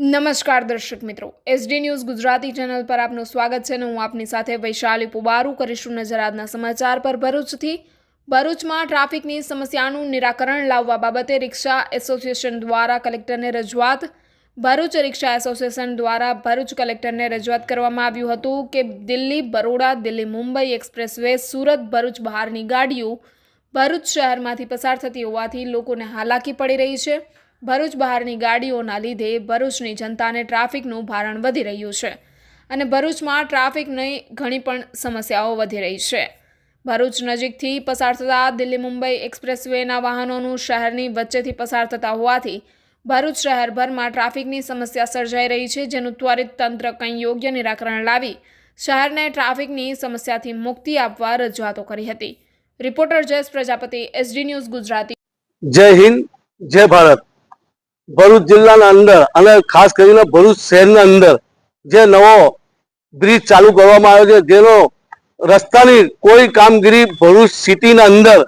નમસ્કાર દર્શક મિત્રો, એસડી ન્યૂઝ ગુજરાતી ચેનલ પર આપનું સ્વાગત છે અને હું આપની સાથે વૈશાલી પુબારુ કરીશું નજર આજના સમાચાર પર। ભરૂચમાં ટ્રાફિકની સમસ્યાનું નિરાકરણ લાવવા બાબતે રિક્ષા એસોસિએશન દ્વારા કલેક્ટરને રજૂઆત। ભરૂચ રિક્ષા એસોસિએશન દ્વારા ભરૂચ કલેક્ટરને રજૂઆત કરવામાં આવ્યું હતું કે દિલ્હી બરોડા, દિલ્હી મુંબઈ એક્સપ્રેસવે, સુરત ભરૂચ બહારની ગાડીઓ ભરૂચ શહેરમાંથી પસાર થતી હોવાથી લોકોને હાલાકી પડી રહી છે। ભરૂચ બહારની ગાડીઓના લીધે ભરૂચની જનતાને ટ્રાફિકનું ભારણ વધી રહ્યું છે અને ભરૂચમાં ટ્રાફિકની ઘણી પણ સમસ્યાઓ વધી રહી છે। ભરૂચ નજીકથી પસાર થતા દિલ્હી મુંબઈ એક્સપ્રેસવેના વાહનોનું શહેરની વચ્ચેથી પસાર થતા હોવાથી ભરૂચ શહેરભરમાં ટ્રાફિકની સમસ્યા સર્જાઈ રહી છે, જેનું ત્વરિત તંત્ર કંઈ યોગ્ય નિરાકરણ લાવી શહેરને ટ્રાફિકની સમસ્યાથી મુક્તિ આપવા રજૂઆતો કરી હતી। Reporter Jayesh Prajapati, SD news Gujarati. જય હિન્દ, જય ભારત। ભરૂચ જિલ્લાના અંદર અને ખાસ કરીને ભરૂચ શહેરના અંદર જે નવો બ્રિજ ચાલુ કરવામાં આવ્યો છે, જેનો રસ્તાની કોઈ કામગીરી ભરૂચ સિટીના અંદર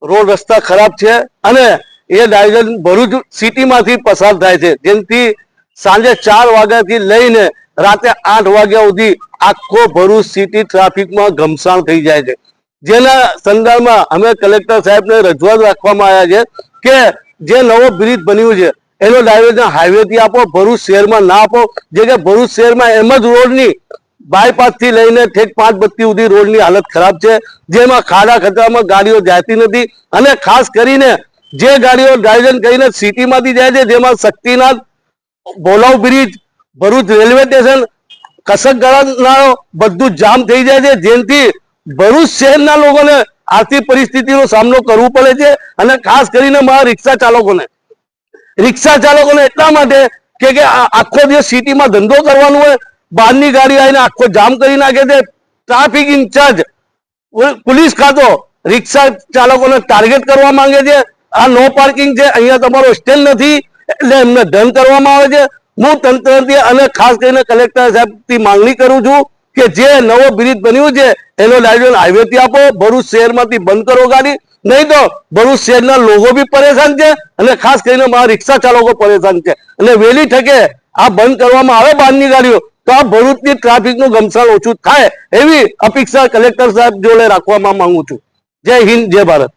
રોડ રસ્તા ખરાબ છે અને એ ડાયવર્ઝન ભરૂચ સિટીમાંથી પસાર થાય છે, જેનાથી સાંજે 4 વાગ્યાથી લઈને રાતે 8 વાગ્યા સુધી આખો ભરૂચ સિટી ટ્રાફિકમાં ઘમસાણ થઈ જાય છે। જેના સંદર્ભમાં અમે કલેક્ટર સાહેબને રજૂઆત રાખવામાં આવ્યા છે કે જે નવો બ્રિજ બન્યું છે એનો ડાયવર્ઝન હાઈવેથી આપો, ભરૂચ શહેરમાં ના આપો। જે કે ભરૂચ શહેરમાં એમ જ રોડની બાયપાસથી લઈને ઠેક 5 બત્તી સુધી રોડની હાલત ખરાબ છે, જેમાં ખાડા ખતરામાં ગાડીઓ જતી નથી અને ખાસ કરીને જે ગાડીઓ ડાયવર્ઝન કરીને સિટીમાંથી જાય છે, જેમાં Shaktinath, Bholav bridge, Bharuch railway station, Kasak ગળાનાળો બધું જામ થઈ જાય છે, જેનાથી ભરૂચ શહેરના લોકોને આર્થિક પરિસ્થિતિનો સામનો કરવો પડે છે અને ખાસ કરીને મારા રિક્ષા ચાલકોને એટલા માટે કે આખો દિવસ સિટીમાં ધંધો કરવાનો હોય, બહારની ગાડી આવીને આખો જામ કરી નાખે છે। ટ્રાફિક ઇન્ચાર્જ પોલીસ ખાતો રિક્ષા ચાલકોને ટાર્ગેટ કરવા માંગે છે। આ નો પાર્કિંગ છે, અહીંયા તમારો સ્ટેન્ડ નથી એટલે એમને દંડ કરવામાં આવે છે। હું તંત્રથી અને ખાસ કરીને કલેક્ટર સાહેબથી માંગણી કરું છું કે જે નવો બ્રિજ બન્યું છે એનો ડાયવર્ઝન હાઈવેથી આપો, ભરૂચ શહેરમાંથી બંધ કરો ગાડી, નહીં તો ભરૂચ શહેરના લોકો બી પરેશાન છે અને ખાસ કરીને મારા રિક્ષા ચાલકો પરેશાન છે અને વહેલી તકે આ બંધ કરવામાં આવે બહારની ગાડીઓ, તો આ ભરૂચની ટ્રાફિકનું ઘમસાણ ઓછું થાય એવી અપેક્ષા કલેક્ટર સાહેબ જોડે રાખવામાં માંગુ છું। જય હિન્દ, જય ભારત।